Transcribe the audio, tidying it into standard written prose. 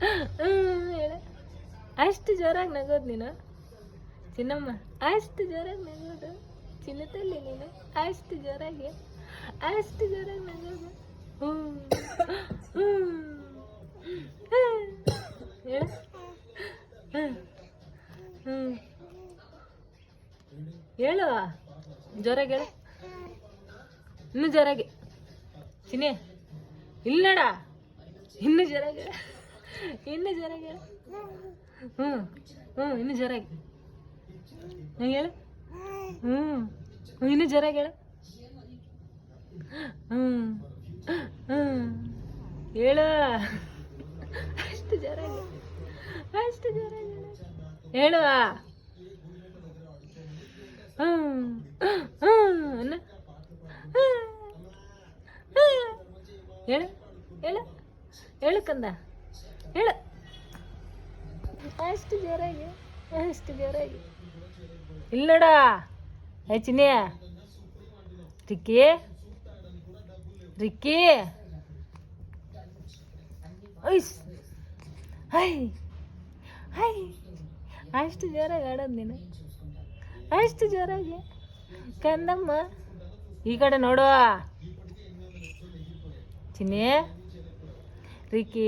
ಹೇಳ. ಅಷ್ಟು ಜೋರಾಗಿ ನಗೋದು ನೀನು ಚಿನ್ನಮ್ಮ, ಅಷ್ಟು ಜೋರಾಗಿ ನಗೋದು ಚಿನ್ನತಲ್ಲಿ ನೀನು, ಅಷ್ಟು ಜೋರಾಗಿ ನಗೋದು. ಹೇಳ. ಹೇಳು ಜೋರಾಗಿ ಹೇಳು, ಇನ್ನೂ ಜೋರಾಗಿ. ಚಿನ್ನಿ ಇಲ್ಲಡ, ಇನ್ನೂ ಜೋರಾಗಿ ಹೇಳ, ಇನ್ನೂ ಜೋರಾಗಿ ಹೇಳ. ಇನ್ನೂ ಜೋರಾಗಿ ಹೇಳು. ಇನ್ನೂ ಜೋರಾಗಿ ಹೇಳು. ಹೇಳು, ಅಷ್ಟು ಜೋರಾಗಿ ಹೇಳು. ಹೇಳು ಹೇಳು ಹೇಳು ಕಂದ, ಹೇಳು. ಅಷ್ಟು ಜೋರಾಗಿ ಇಲ್ಲಡ. ಚಿನ್ನಿ, ರಿಕ್ಕಿ ಐಸ್ ಹೈ ಹೈ. ಅಷ್ಟು ಜೋರಾಗಿ ಆಡೋದು ನೀನು, ಅಷ್ಟು ಜೋರಾಗಿ. ಕಂದಮ್ಮ ಈ ಕಡೆ ನೋಡುವ. ಚಿನ್ನಿ, ರಿಕ್ಕಿ.